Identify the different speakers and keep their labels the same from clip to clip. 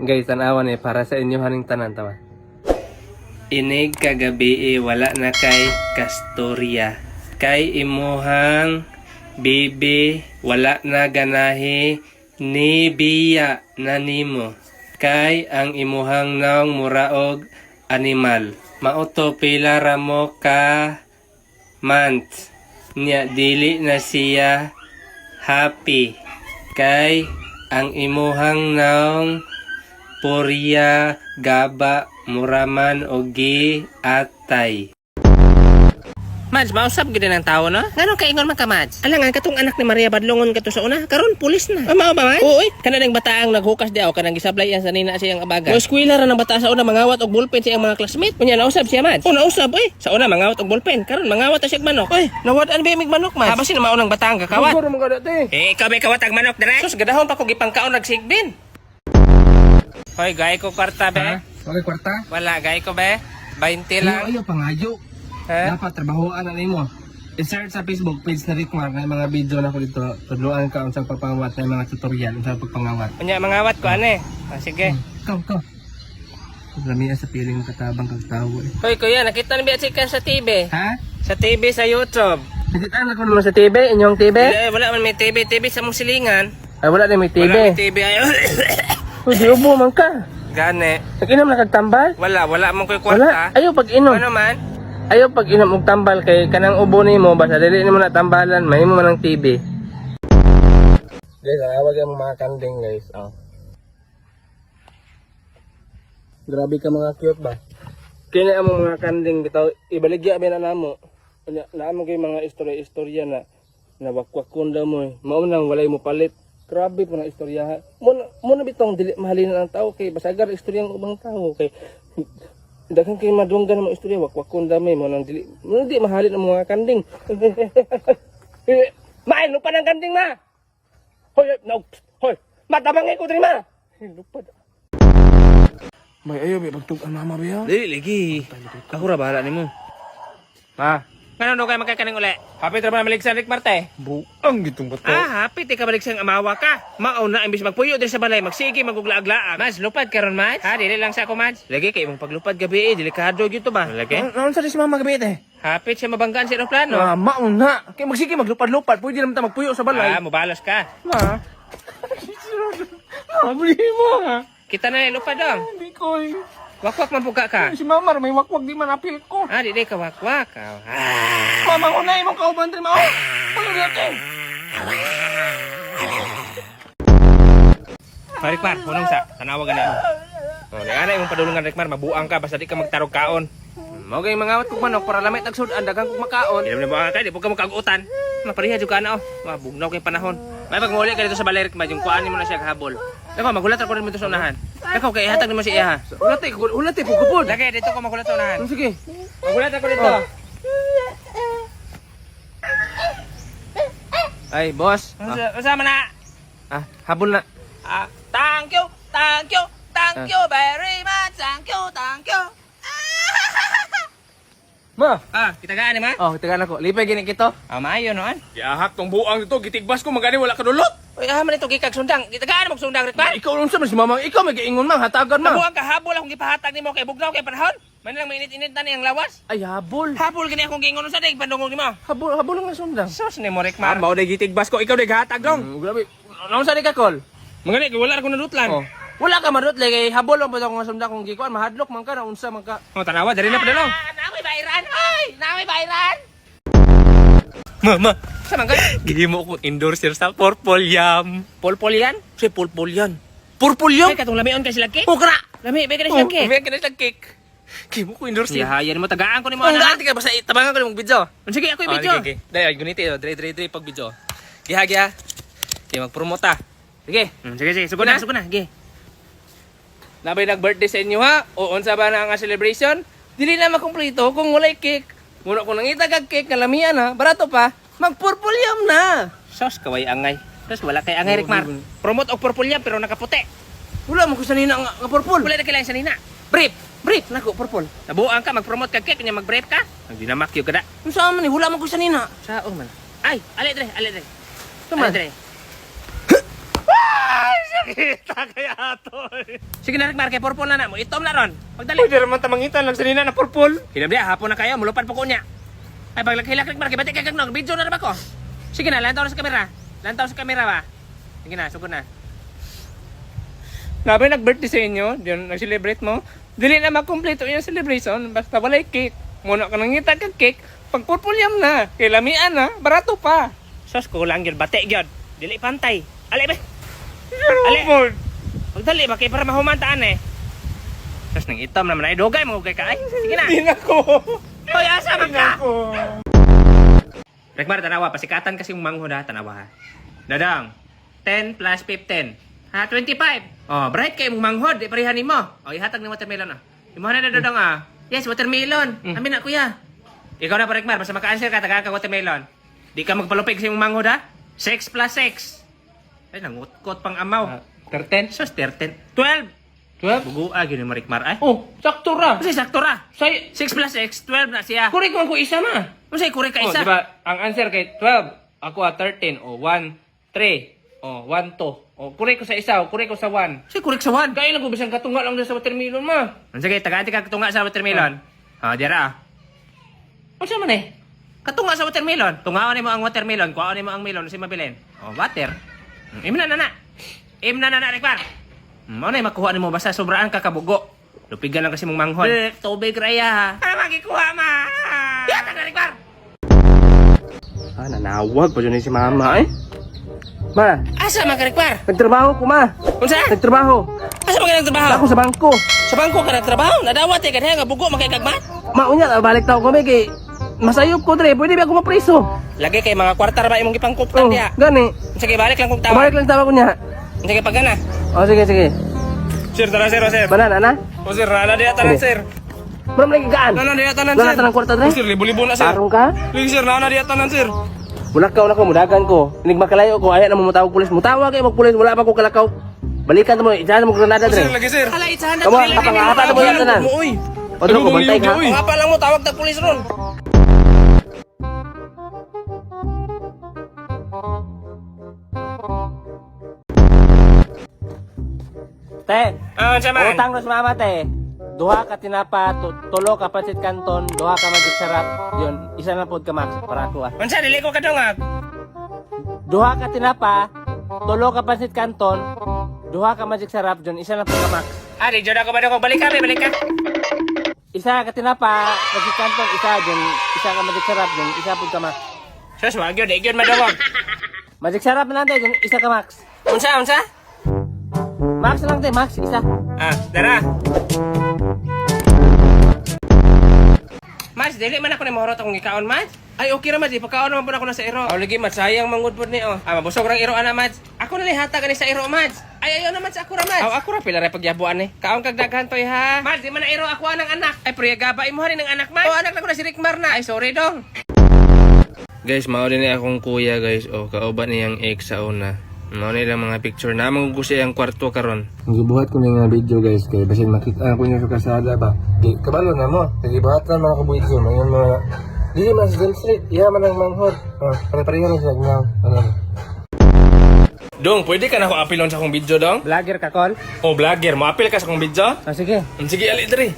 Speaker 1: Guys, tanawan para sa inyo haning tanan tawa. Inig kagabi wala na kay kastorya. Kay imuhang bibi wala na ganahi ni biya na nimo. Kay ang imuhang naong muraog animal. Mauto pila ramo ka months. Nya dili na siya happy. Kay ang imuhang naong Porya, gaba, muraman, ogi, atay. Mads, mausap gid ng tao no? Ngano kaingon man ka, Mads? Alangan katong anak ni Maria Badlongon kato sa una, karon pulis na. Mao ba, Mads? Oo, kana nang bataang naghukas diaw kanang gisablay yan sa nina siyang abaga. Mo eskwela ra ng bata sa una mangawat og ballpen sa iyang mga classmate. Kunya nausab siya, Mads. Oh, nausab sa una mangawat og ballpen, karon mangawat siya og manok. Oy, nawad-an ba mig manok, Mads? Habasin na maunang bataang kakawat. Siguro mo dati. Ikaw may kawat ang manok dere? Sus gadahon pa ko gipangkaon nagsigbin. Hoy, gay ko kwarta be.
Speaker 2: Okay, kwarta?
Speaker 1: Wala, gay ko be. 20 lang.
Speaker 2: Ayaw, pangayo. Dapat trabahoan na nimo. I-search sa Facebook page na Rickmar na mga video na ko dito. Tudluan ka unsang pagpangawat na mga tutorial unsang pagpangawat.
Speaker 1: Kunya mangawat ko ane. Sige.
Speaker 2: Ikaw. Lamiya sa piling katabang kag tawo.
Speaker 1: Hoy, kuya, nakita ni Biatsikan sa TV.
Speaker 2: Ha?
Speaker 1: Sa TV sa YouTube.
Speaker 2: Nakita na ko naman sa TV, inyong TV?
Speaker 1: Wala man may TV sa mong silingan.
Speaker 2: Ay, wala na may TV.
Speaker 1: Wala may TV ayo.
Speaker 2: Uy, di ubo man ka.
Speaker 1: Gane.
Speaker 2: Nag-inom na kagtambal?
Speaker 1: Wala man ko'y
Speaker 2: Wala.
Speaker 1: kwarta.
Speaker 2: Ayaw pag-inom.
Speaker 1: Ano man?
Speaker 2: Ayaw pag-inom og tambal kay kanang ubo nimo basta dili nimo na tambalan, mahimo man ng TV. Guys, awag ang mga kanding, guys. Oh. Grabe ka mga cute ba? Kini ang mga kanding bitaw ibaligya ba na namo. Naamo kay mga istorya na wakwakon daw mo. Mao nang walay mo palit. Grabe po na istorya. Muna bitong dili mahalin ang tao kay basagar istorya ng ubang tao kay daghang kay madunggan ang mga istorya wakwakon dami mo nang dili mahalin ang mga kanding. Main lupa ng kanding ma. Hoy, matabangay ko diri ma. Lupad. May ayo may pagtug-an mama ba?
Speaker 1: Dili lagi. Ako ra bahala nimo. Ha? Ngano do kay magkakaning uli? Hapit ra ba maligsan Rick Marte?
Speaker 2: Buang gitong bato.
Speaker 1: Hapit ka maligsan amawa ka. Mao na imbis magpuyo diri sa balay, magsige maguglaag-laag. Mas lupad karon, Mads? Ha, dili lang sa ako, Mads. Lagi kay imong paglupad gabi, delikado gyud to ba? Lagi.
Speaker 2: Ano sa si mama gabi eh?
Speaker 1: Hapit siya mabanggaan sa eroplano.
Speaker 2: Mauna. Kay magsige maglupad-lupad, pwede naman ta magpuyo sa balay.
Speaker 1: Mubalos ka.
Speaker 2: Ma. Mabli mo ha.
Speaker 1: Kita na lupad dong.
Speaker 2: Hindi ko eh.
Speaker 1: Wakwak man puka ka.
Speaker 2: Si mama may wakwak di man apil ko.
Speaker 1: Di ka wakwak.
Speaker 2: Mama ko na imong kauban din mo. Ano dito?
Speaker 1: Rikmar, punong sa. Tanawagan na. Ana imong padulungan Rikmar, mabuang ka basta di ka magtarog kaon. Mao gay mangawat kog manok para lamay tagsudan dagang kog makaon. Di ba kay di po ka magkagutan. Mapariha jud ka na mabugnaw kay panahon. May pagmuli ka dito sa balay Rikmar, yung kuan mo na siya kahabol. Ako magulat ako rin dito sa unahan. Ako kay ihatag nimo si iya. Ulat eh pugupod. Lagi dito ko magulat sa unahan.
Speaker 2: Sige.
Speaker 1: Magulat ako dito. Ay, boss. Usama na. Habol na. Thank you very much. Thank you.
Speaker 2: Ma.
Speaker 1: Kitagaan ni ma?
Speaker 2: Kitagaan ako. Lipay gini kito.
Speaker 1: Maayo noan.
Speaker 2: Gihahak tong buang dito, gitigbas ko magani wala kadulot.
Speaker 1: Uy, man ito gikag sundang. Kitagaan mo sundang Rikmar.
Speaker 2: Ikaw unsa man si mama? Ikaw may giingon mang hatagan man.
Speaker 1: Nabuang ka habol akong gipahatag nimo kay bugnaw kay panahon. Man lang mainit-init na niyang lawas.
Speaker 2: Ay habol.
Speaker 1: Habol gani akong giingon sa dig pandungog nimo.
Speaker 2: Habol lang sundang.
Speaker 1: Sus ni mo Rikmar.
Speaker 2: Mao day gitigbas ko, ikaw day gahatag dong. Grabe. Naon sa di ka call?
Speaker 1: Mangani wala ra ko nadutlan.
Speaker 2: Wala ka madut kay habol lang pa akong sundang kung gikuan mahadlok man ka na unsa man ka.
Speaker 1: Tanawa diri na padalong. Namoy bayran. Oy, namoy bayran. Mama, sa man ka? Gihimo ko endorser sa Purple Yam. Purple yan? Si Purple yan. Purple Yam? Ay, katong lamion ka sila cake? Pukra! Lami, bigyan na sila cake. Bigyan ka na sila cake. Gihimo ko endorser. Yahayan mo, tagaan ko ni mo. Tagaan ka, basta tabangan ko ni mong video. Sige, ako yung video. Okay. Dahil, guniti, dre pag video. Giha. Okay, mag-promote ta. Sige. Sige, sugo na. Sige. Nabay nag-birthday sa inyo ha? O unsa ba na nga celebration? Dili na makumpleto kung walay cake. Muna kung nangita kag cake kalamian ha, barato pa, mag-purple yam na. Sos, kaway angay. Sos, wala kay angay Rikmar. Promote og purple yam pero nakaputi. Wala mo ko sanina nga purple. Wala na kailangan sanina. Brief, nako purple. Nabuang ka, mag-promote kag cake, kanya mag-brief ka. Ang dinamakyo kada.
Speaker 2: Unsa man ni wala mo ko sanina.
Speaker 1: Sao man. Ay, ali dre.
Speaker 2: Tuman.
Speaker 1: Ali dre. Kita kaya ato. Sige na Rikmar, kay purple na mo. Itom na ron. Pagdali.
Speaker 2: Pwede naman tamangitan lang sanina na purple.
Speaker 1: Hinabdi, hapon na kayo. Mulupad po ko niya. Ay, paglakilak Rikmar, kibati kay kagnog. Video na ba ko? Sige na, lantaw na sa kamera. Lantaw sa kamera ba? Sige na, sugod na.
Speaker 2: Nabi nag-birthday sa inyo, diyan nag-celebrate mo. Dili na makumpleto yung celebration, basta walay cake. Muna ka nangita kag cake, pag purple yam na. Kay lamian na, barato pa.
Speaker 1: Sos, kulang yun. Bate yun. Dili pantay. Ali, be.
Speaker 2: Ali!
Speaker 1: Pagdali ba, kay para mahumantaan eh. Sos, nang itom naman ay dugay. Magugay ka. Ay, sige na.
Speaker 2: Hindi na ko.
Speaker 1: Hoy, asa man ka?
Speaker 2: Ako.
Speaker 1: Rekmar, tanawa. Pasikatan kasi yung manghod ha. Tanawa ha. Dadang. 10 plus 15. Ha, 25. Oh, bright kayo mong manghod. Di parihanin mo. Oh, ihatag ng watermelon ah. Imuha na dadang ah. Yes, watermelon. Amin na kuya. Ikaw na pa Rekmar. Basta maka-answer ka, taga ka watermelon. Di ka magpalupig sa yung manghod ha. 6 plus 6. Ay, nangutkot pang amaw.
Speaker 2: 13?
Speaker 1: Sos, 13. 12.
Speaker 2: 12?
Speaker 1: Buguag yun yung Rekmar ay.
Speaker 2: Oh, sakto ra.
Speaker 1: Kasi sakto ra.
Speaker 2: Say,
Speaker 1: 6 plus 6, 12 na siya.
Speaker 2: correct man ko isa na.
Speaker 1: Kasi kurek ka
Speaker 2: Oh,
Speaker 1: isa.
Speaker 2: diba, ang answer kay 12. Ako 13. O, 1, 3. O, 1, 2. O, correct ko sa isa. O, correct ko sa 1.
Speaker 1: Kasi kurek sa 1.
Speaker 2: Kaya lang ko bisang katunga lang doon sa watermelon ma.
Speaker 1: Sige, tagati ka katunga sa watermelon. Dira.
Speaker 2: O siya man eh.
Speaker 1: Katunga sa watermelon. Tungaon mo ang watermelon. Kuhaon mo ang melon. Kasi mabilin. Water. Imna na na. Imna na na, Rekmar. Ano na makuha mo basta sobraan ka kabugo. Lupigan lang kasi mong manghon. Tubig raya ha. Ano makikuha ma? Yata na, Rekmar.
Speaker 2: Nanawag pa dyan si mama eh. Ma,
Speaker 1: Asa man ka, Rekmar?
Speaker 2: nagtrabaho ko ma.
Speaker 1: Unsa?
Speaker 2: Nagtrabaho.
Speaker 1: Asa man ka nagtrabaho?
Speaker 2: Ako sa bangko.
Speaker 1: Sa bangko ka nagtrabaho? Nadawat eh. Kadaya nga bugo makikagmat?
Speaker 2: Maunya, balik tao kami kay masayop ko dre. Pwede ba ako mapriso?
Speaker 1: Lagi kay mga kwartar ba imong gipangkuptan diya?
Speaker 2: Gani.
Speaker 1: Sige, balik lang kung tawa.
Speaker 2: Balik lang tawa ko niya.
Speaker 1: Sige, pagana.
Speaker 2: O sige, sige.
Speaker 1: Sir, tara sir, sir.
Speaker 2: Banana na?
Speaker 1: O sir, nana diya tanan
Speaker 2: Sige.
Speaker 1: sir.
Speaker 2: Bro, lagi gaan.
Speaker 1: Nana diya tanan
Speaker 2: Wala
Speaker 1: sir.
Speaker 2: tanang kwarta dre.
Speaker 1: Sir, libo-libo na sir.
Speaker 2: Tarong ka?
Speaker 1: Lagi sir, nana diya tanan sir.
Speaker 2: Mulakaw na ko, mudagan ko. Inig makalayo ko, ayaw na mo matawag pulis. Mutawa kayo magpulis, wala pa ko kalakaw. Balikan mo, itsahan mo granada dre.
Speaker 1: Lagi sir. Hala, itsahan na.
Speaker 2: Kamu, kapangahata na mo yan tanan.
Speaker 1: Uy.
Speaker 2: O dro ko, bantay ka.
Speaker 1: O nga pa lang mo, tawag tag pulis ron.
Speaker 2: Te,
Speaker 1: Saman.
Speaker 2: utang nos mama te. Duha ka tinapa, tulo ka pancit canton, duha ka magic sarap. Yun, isa na pod ka max para ako ah.
Speaker 1: Unsa dili ko kadungag?
Speaker 2: Duha ka tinapa, tulo ka pancit canton, duha ka magic sarap, yun, isa na pod ka max.
Speaker 1: Di jud ako ba ko balik ka, balik ka.
Speaker 2: Isa ka tinapa, pancit canton, isa yun, isa ka magic sarap, yun, isa pod ka max.
Speaker 1: Sus, wag yun, di yun madungog.
Speaker 2: Magic sarap na lang te, yun, isa ka max.
Speaker 1: Unsa?
Speaker 2: Max lang te, max, isa.
Speaker 1: Dara. Mas, dili man ako ni mahurot akong ikaon, Mads. Ay, okay ra, Mads. Ipakaon naman po ako na sa iro. Aw, lagi, Mads. Sayang mangud po ni, oh. Mabusog rang iro, ana, Mads. Ako na hatag ni sa iro, Mads. Ay, ayaw na, Mads. Ako ra, Mads. Aw, ako ra, pila rin pagyabuan, eh. Kaon kag daghan toy, ha. Mads, di man na iro ako anang anak. Ay, priyagaba, imuha rin ng anak, Mads. Oh, anak na ko na si Rikmar na. Ay, sorry, dong. Guys, mao din akong kuya, guys. Oh, kauban niyang ex sa una. Mao nila mga picture na magugusi ang kwarto karon.
Speaker 2: Nagibuhat ko na yung video guys, kaya basin makita ko niya sa kasada ba. Kabalo na mo, nagibuhat na mga kabuhit yun. Ngayon mga, di man sa Dam Street, iya man ang manghod. Pare-pareho na siya, ano.
Speaker 1: Dong, pwede ka na ako apilon sa akong video, dong?
Speaker 2: Vlogger ka, Col?
Speaker 1: Oh, vlogger, mo apil ka sa akong video?
Speaker 2: Sige.
Speaker 1: Sige, ali diri.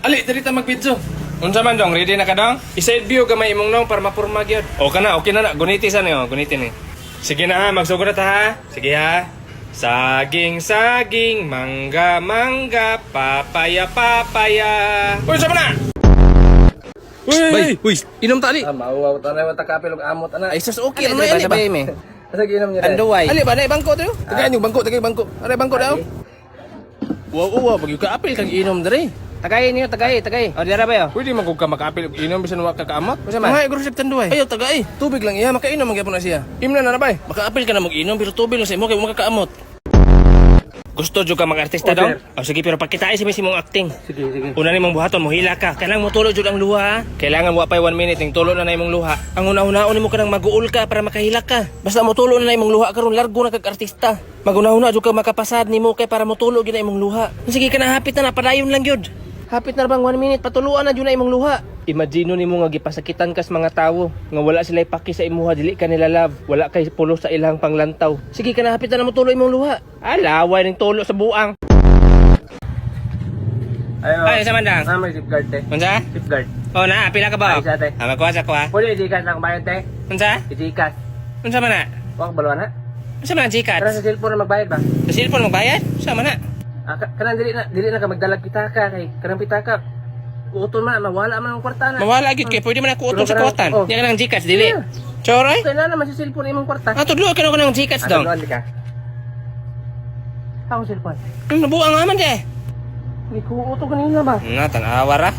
Speaker 1: Ali diri ta mag-video. Unsa man dong, ready na ka dong? I-side view gamay imong nong para mapurma gyud. O kana, okay na na. Guniti sa niyo, guniti ni. Sige na ha, magsugod na ta ha. Sige ha. Saging, saging, mangga, mangga, papaya, papaya. Uy, sama na! Uy, inom tali.
Speaker 2: Mauwaw, tanay mo takapil og amot, ana.
Speaker 1: Ay, sus, okay.
Speaker 2: Ano
Speaker 1: Ano
Speaker 2: yan,
Speaker 1: yan,
Speaker 2: ba?
Speaker 1: ba? Me?
Speaker 2: Asa ginom niya?
Speaker 1: Anduway. Ali ba, na bangko tayo? Tagayan yung bangko, tagay bangko. Aray, bangko daw. Wow, pag yung kaapil kang inom dere.
Speaker 2: Tagay niyo, tagay. O, dira ba yo?
Speaker 1: Pwede man kung ka makaapil og inom bisan wa ka kaamot.
Speaker 2: Unsa man?
Speaker 1: Mga igro sip tanduay. Ayo tagay. Tubig lang iya makainom man gyapon na siya. Imna na bay. Makaapil ka na mag-inom pero tubig lang sa imo kay makakaamot. Gusto jud ka mag-artista daw? O sige pero pagkitain si mong acting.
Speaker 2: Sige.
Speaker 1: Una nimong buhaton mo hila ka. Kailangan mo tulo jud ang luha. Kailangan wa pay 1 minute ning tulo na imong luha. Ang una-unaon nimo kanang maguul ka para makahila ka. Basta mo tulo na imong luha karon largo na kag artista. Maguna-una jud ka makapasad nimo kay para mo tulo gyud na imong luha. Sige ka na hapit na padayon lang jud.
Speaker 2: Hapit na bang 1 minute, patuluan na dyan na imong luha. Imagino nimo nga gipasakitan kas mga tawo nga wala sila paki sa imuha, dili ka nila love, wala kay pulo sa ilang panglantaw. Sige ka na, hapitan na mo tulo imong luha. Alaway ning tulo sa buang. Ay, sa mandang.
Speaker 1: May safeguard te.
Speaker 2: Unsa?
Speaker 1: Safeguard.
Speaker 2: Oh na, pila ka ba?
Speaker 1: Ay, isa, te.
Speaker 2: Magkuha ko ha.
Speaker 1: Pwede i-Gcash lang bayad te.
Speaker 2: Unsa?
Speaker 1: I-Gcash.
Speaker 2: Unsa man na?
Speaker 1: Huwag balwan ha.
Speaker 2: Unsa man ang
Speaker 1: Tara
Speaker 2: Gcash?
Speaker 1: sa cellphone na magbayad ba?
Speaker 2: Sa cellphone magbayad? Unsa man na?
Speaker 1: Kanang dili na ka magdalag pitaka kay kanang pitaka. Uton man mawala man ang kwarta na.
Speaker 2: Mawala gid kay pwede man ako utong sa
Speaker 1: Pero
Speaker 2: kuwatan.
Speaker 1: oh.
Speaker 2: Di ka nang Gcash dili.
Speaker 1: Yeah.
Speaker 2: Choroy?
Speaker 1: Kaya na naman sa cellphone imong kwarta.
Speaker 2: Ah, tudlo ka na ng Gcash dong.
Speaker 1: Ano ka? Ako cellphone.
Speaker 2: Nabuang nga man de.
Speaker 1: Ni ko uto kanina ba?
Speaker 2: Na, tanawa ra.